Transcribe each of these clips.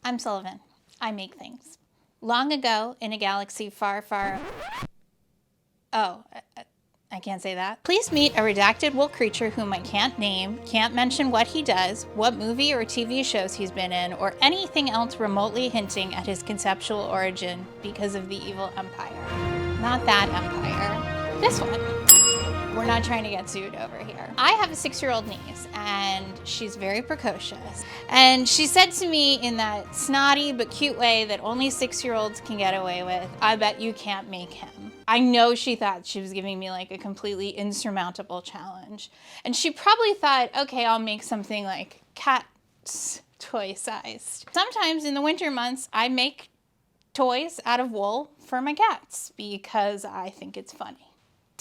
I'm Sullivan. I make things. Long ago, in a galaxy far, far... Oh, I can't say that. Please meet a redacted wool creature whom I can't name, can't mention what he does, what movie or TV shows he's been in, or anything else remotely hinting at his conceptual origin because of the evil empire. Not that empire. This one. We're not trying to get sued over here. I have a 6-year-old niece, and she's very precocious. And she said to me in that snotty but cute way that only 6-year-olds can get away with, "I bet you can't make him." I know she thought she was giving me like a completely insurmountable challenge. And she probably thought, okay, I'll make something like cat's toy sized. Sometimes in the winter months, I make toys out of wool for my cats because I think it's funny.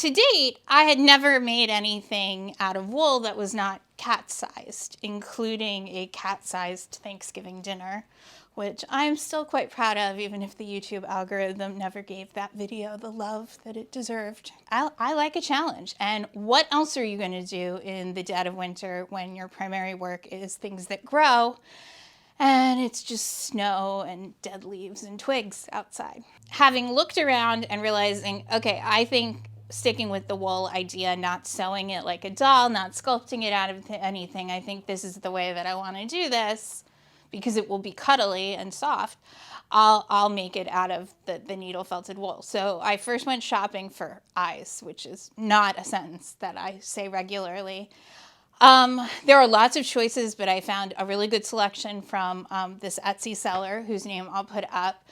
To date, I had never made anything out of wool that was not cat-sized, including a cat-sized Thanksgiving dinner, which I'm still quite proud of, even if the YouTube algorithm never gave that video the love that it deserved. I like a challenge, and what else are you going to do in the dead of winter when your primary work is things that grow, and it's just snow and dead leaves and twigs outside? Having looked around and realizing, okay, I think sticking with the wool idea, not sewing it like a doll, not sculpting it out of anything. I think this is the way that I want to do this because it will be cuddly and soft. I'll make it out of the needle felted wool. So I first went shopping for eyes, which is not a sentence that I say regularly. There are lots of choices, but I found a really good selection from this Etsy seller whose name I'll put up.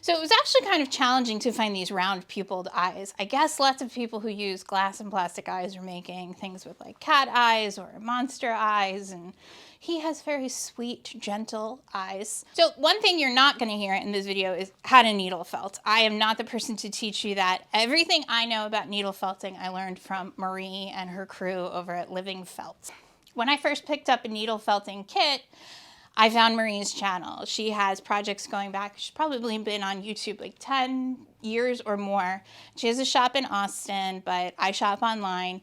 So it was actually kind of challenging to find these round pupiled eyes. I guess lots of people who use glass and plastic eyes are making things with like cat eyes or monster eyes, and he has very sweet, gentle eyes. So one thing you're not going to hear in this video is how to needle felt. I am not the person to teach you that. Everything I know about needle felting I learned from Marie and her crew over at Living Felt. When I first picked up a needle felting kit, I found Marie's channel. She has projects going back, she's probably been on YouTube like 10 years or more. She has a shop in Austin, but I shop online.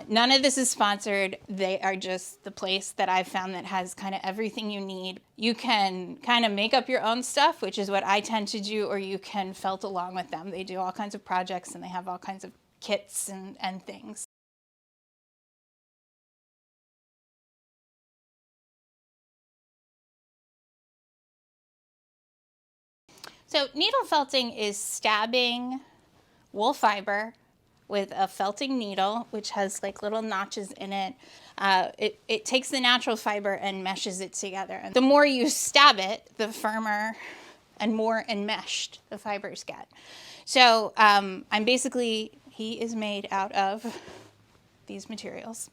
None of this is sponsored. They are just the place that I've found that has kind of everything you need. You can kind of make up your own stuff, which is what I tend to do, or you can felt along with them. They do all kinds of projects and they have all kinds of kits and things. So needle felting is stabbing wool fiber with a felting needle, which has like little notches in it. It takes the natural fiber and meshes it together. And the more you stab it, the firmer and more enmeshed the fibers get. So he is made out of these materials.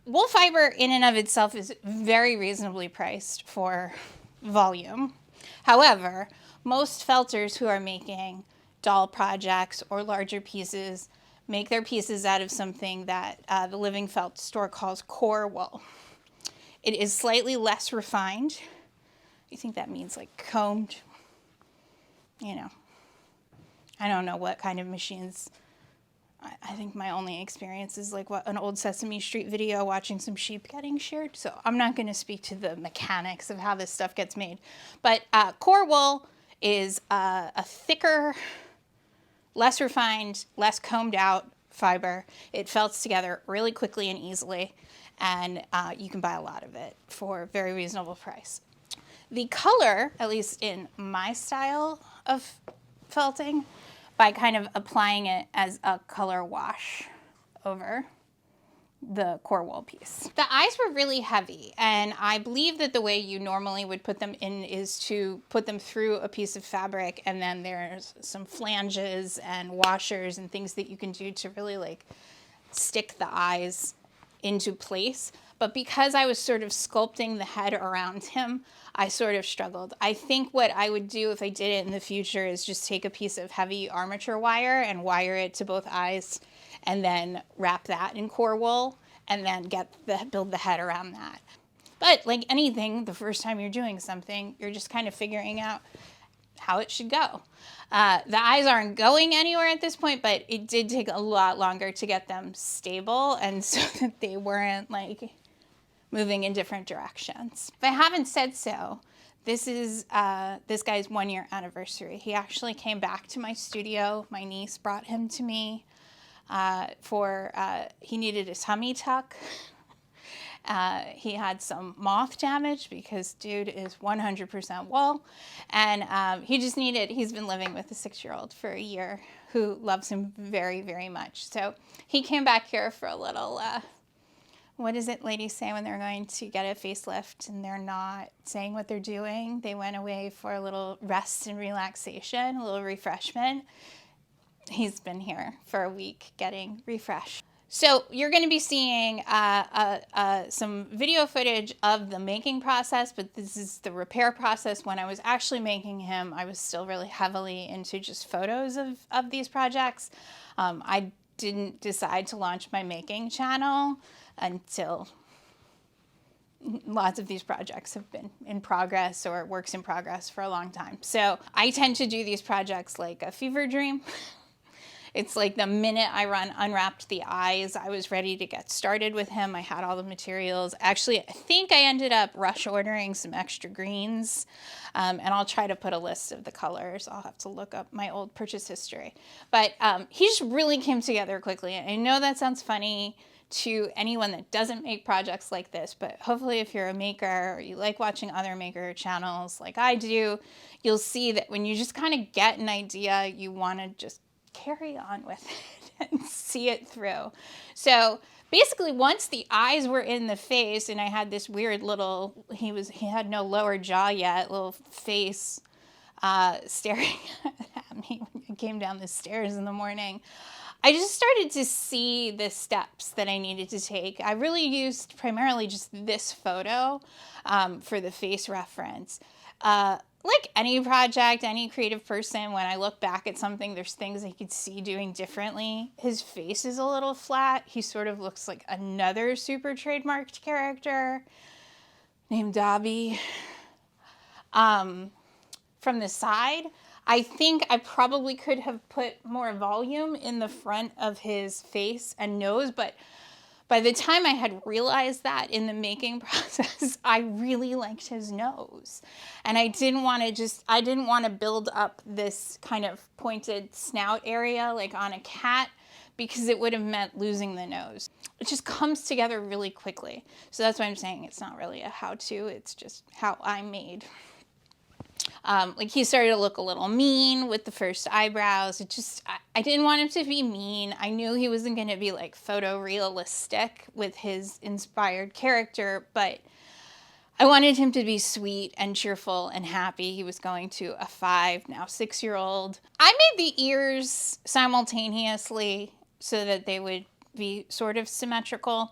Wool fiber in and of itself is very reasonably priced for volume. However, most felters who are making doll projects or larger pieces make their pieces out of something that the Living Felt store calls core wool. It is slightly less refined. I think that means like combed, you know. I don't know what kind of machines. I think my only experience is like an old Sesame Street video watching some sheep getting sheared. So I'm not going to speak to the mechanics of how this stuff gets made. But core wool is a thicker, less refined, less combed out fiber. It felts together really quickly and easily. And you can buy a lot of it for a very reasonable price. The color, at least in my style of felting, by kind of applying it as a color wash over the core wool piece. The eyes were really heavy, and I believe that the way you normally would put them in is to put them through a piece of fabric, and then there's some flanges and washers and things that you can do to really like stick the eyes into place. But because I was sort of sculpting the head around him, I sort of struggled. I think what I would do if I did it in the future is just take a piece of heavy armature wire and wire it to both eyes, and then wrap that in core wool, and then build the head around that. But like anything, the first time you're doing something, you're just kind of figuring out how it should go. The eyes aren't going anywhere at this point, but it did take a lot longer to get them stable, and so that they weren't like moving in different directions. If I haven't said so, This is this guy's 1-year anniversary. He actually came back to my studio. My niece brought him to me he needed a tummy tuck. He had some moth damage because dude is 100% wool. And he's been living with a 6-year-old for a year who loves him very, very much. So he came back here for a little, what does it ladies say when they're going to get a facelift and they're not saying what they're doing? They went away for a little rest and relaxation, a little refreshment. He's been here for a week getting refreshed. So you're going to be seeing some video footage of the making process, but this is the repair process. When I was actually making him, I was still really heavily into just photos of these projects. I didn't decide to launch my making channel until lots of these projects have been in progress or works in progress for a long time. So I tend to do these projects like a fever dream. It's like the minute I unwrapped the eyes, I was ready to get started with him. I had all the materials. Actually, I think I ended up rush ordering some extra greens, and I'll try to put a list of the colors. I'll have to look up my old purchase history. But he just really came together quickly. I know that sounds funny to anyone that doesn't make projects like this, but hopefully if you're a maker or you like watching other maker channels like I do, you'll see that when you just kind of get an idea, you want to just carry on with it and see it through. So basically once the eyes were in the face and I had this weird little, he had no lower jaw yet, little face staring at me when I came down the stairs in the morning, I just started to see the steps that I needed to take. I really used primarily just this photo for the face reference. Like any project, any creative person, when I look back at something, there's things I could see doing differently. His face is a little flat. He sort of looks like another super trademarked character named Dobby. From the side, I think I probably could have put more volume in the front of his face and nose, but by the time I had realized that in the making process, I really liked his nose. And I didn't want to build up this kind of pointed snout area like on a cat because it would have meant losing the nose. It just comes together really quickly. So that's why I'm saying it's not really a how-to, it's just how I made. Like he started to look a little mean with the first eyebrows. I didn't want him to be mean. I knew he wasn't going to be like photorealistic with his inspired character, but I wanted him to be sweet and cheerful and happy. He was going to a 5, now 6-year-old. I made the ears simultaneously so that they would be sort of symmetrical.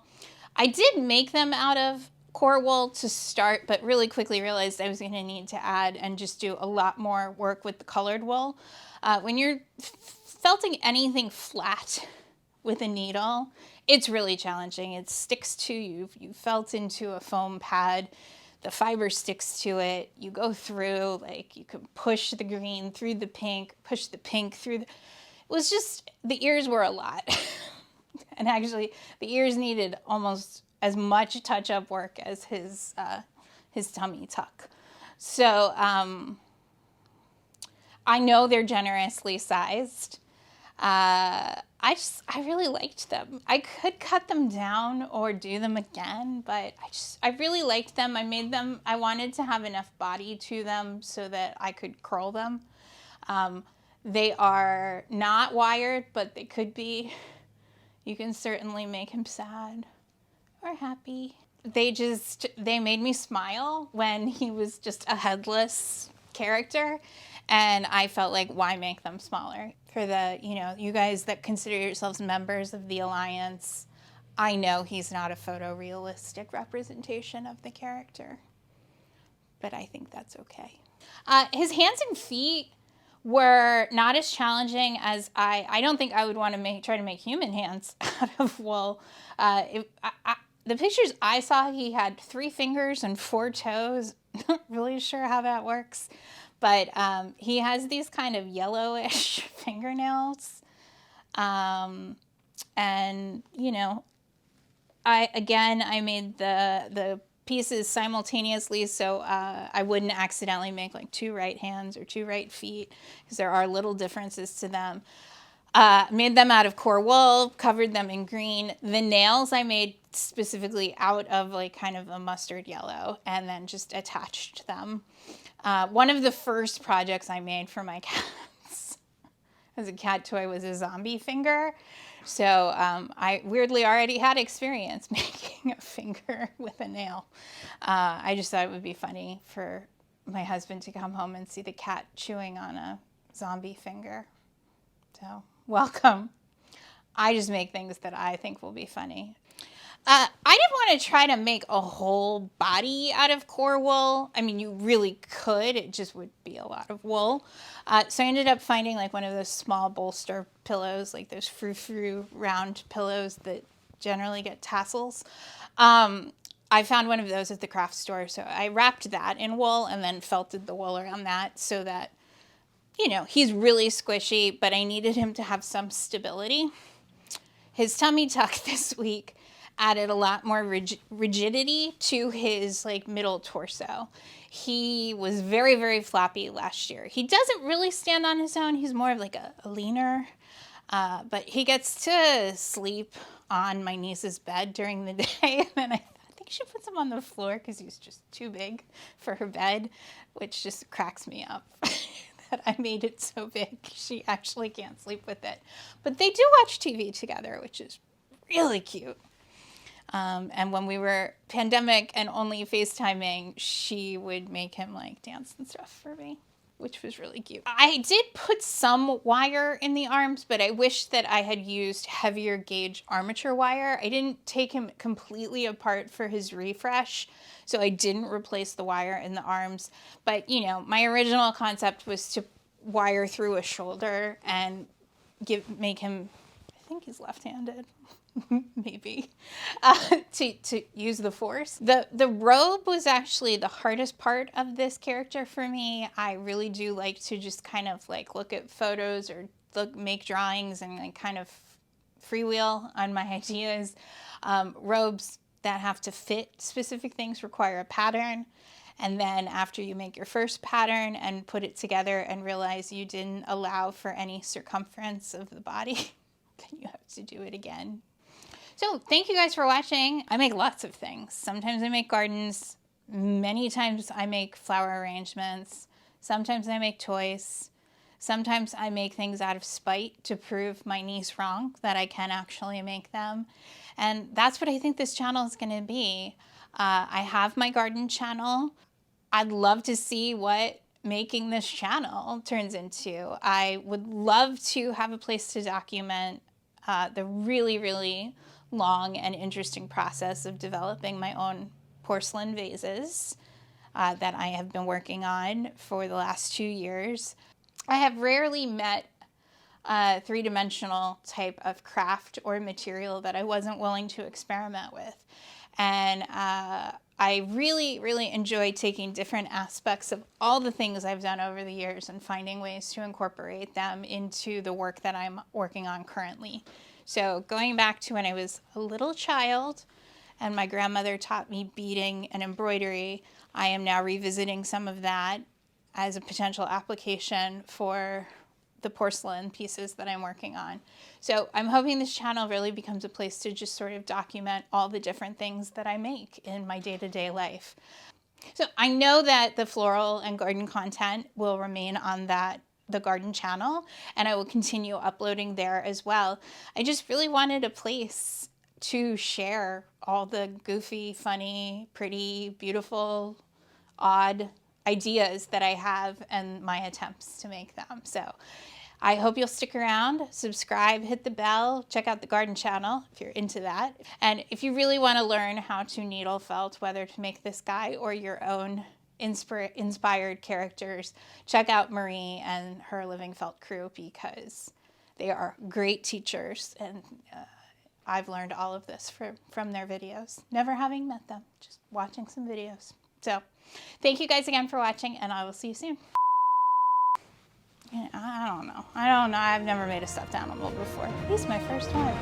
I did make them out of core wool to start, but really quickly realized I was going to need to add and just do a lot more work with the colored wool. When you're felting anything flat with a needle, it's really challenging. It sticks to you. You felt into a foam pad, the fiber sticks to it. You go through, like you can push the green through the pink, push the pink through. It was just, the ears were a lot. And actually, the ears needed almost as much touch-up work as his tummy tuck. So I know they're generously sized. I really liked them. I could cut them down or do them again, but I really liked them. I made them, I wanted to have enough body to them so that I could curl them. They are not wired, but they could be. You can certainly make him sad or happy. They made me smile when he was just a headless character, and I felt like, why make them smaller? For the, you guys that consider yourselves members of the Alliance, I know he's not a photorealistic representation of the character, but I think that's okay. His hands and feet were not as challenging as I don't think I would want to try to make human hands out of wool. The pictures I saw, he had 3 fingers and 4 toes. Not really sure how that works, but he has these kind of yellowish fingernails. And I made the pieces simultaneously so I wouldn't accidentally make like 2 right hands or 2 right feet, because there are little differences to them. Made them out of core wool, covered them in green. The nails I made specifically out of like kind of a mustard yellow, and then just attached them. One of the first projects I made for my cats as a cat toy was a zombie finger. So I weirdly already had experience making a finger with a nail. I just thought it would be funny for my husband to come home and see the cat chewing on a zombie finger. So welcome. I just make things that I think will be funny. I didn't want to try to make a whole body out of core wool. I mean, you really could. It just would be a lot of wool. So I ended up finding like one of those small bolster pillows, like those frou-frou round pillows that generally get tassels. I found one of those at the craft store. So I wrapped that in wool and then felted the wool around that so that, you know, he's really squishy, but I needed him to have some stability. His tummy tuck this week added a lot more rigidity to his like middle torso. He was very, very floppy last year. He doesn't really stand on his own. He's more of like a leaner, but he gets to sleep on my niece's bed during the day. And then I think she puts him on the floor because he's just too big for her bed, which just cracks me up. That I made it so big she actually can't sleep with it. But they do watch TV together, which is really cute. And when we were pandemic and only FaceTiming, she would make him like dance and stuff for me, which was really cute. I did put some wire in the arms, but I wish that I had used heavier gauge armature wire. I didn't take him completely apart for his refresh, so I didn't replace the wire in the arms. But, you know, my original concept was to wire through a shoulder and make him, I think he's left-handed. Maybe, to use the force. The robe was actually the hardest part of this character for me. I really do like to just kind of like look at photos or make drawings and like kind of freewheel on my ideas. Robes that have to fit specific things require a pattern. And then after you make your first pattern and put it together and realize you didn't allow for any circumference of the body, then you have to do it again. So thank you guys for watching. I make lots of things. Sometimes I make gardens. Many times I make flower arrangements. Sometimes I make toys. Sometimes I make things out of spite to prove my niece wrong, that I can actually make them. And that's what I think this channel is going to be. I have my garden channel. I'd love to see what making this channel turns into. I would love to have a place to document the really, really long and interesting process of developing my own porcelain vases that I have been working on for the last 2 years. I have rarely met a 3-dimensional type of craft or material that I wasn't willing to experiment with. And I really, really enjoy taking different aspects of all the things I've done over the years and finding ways to incorporate them into the work that I'm working on currently. So going back to when I was a little child and my grandmother taught me beading and embroidery, I am now revisiting some of that as a potential application for the porcelain pieces that I'm working on. So I'm hoping this channel really becomes a place to just sort of document all the different things that I make in my day-to-day life. So I know that the floral and garden content will remain on the garden channel, and I will continue uploading there as well. I just really wanted a place to share all the goofy, funny, pretty, beautiful, odd ideas that I have and my attempts to make them. So I hope you'll stick around, subscribe, hit the bell, check out the garden channel if you're into that. And if you really want to learn how to needle felt, whether to make this guy or your own inspired characters, check out Marie and her Living Felt crew, because they are great teachers, and I've learned all of this from their videos, never having met them, just watching some videos. So thank you guys again for watching, and I will see you soon. Yeah, I don't know. I've never made a stuffed animal before. He's my first one.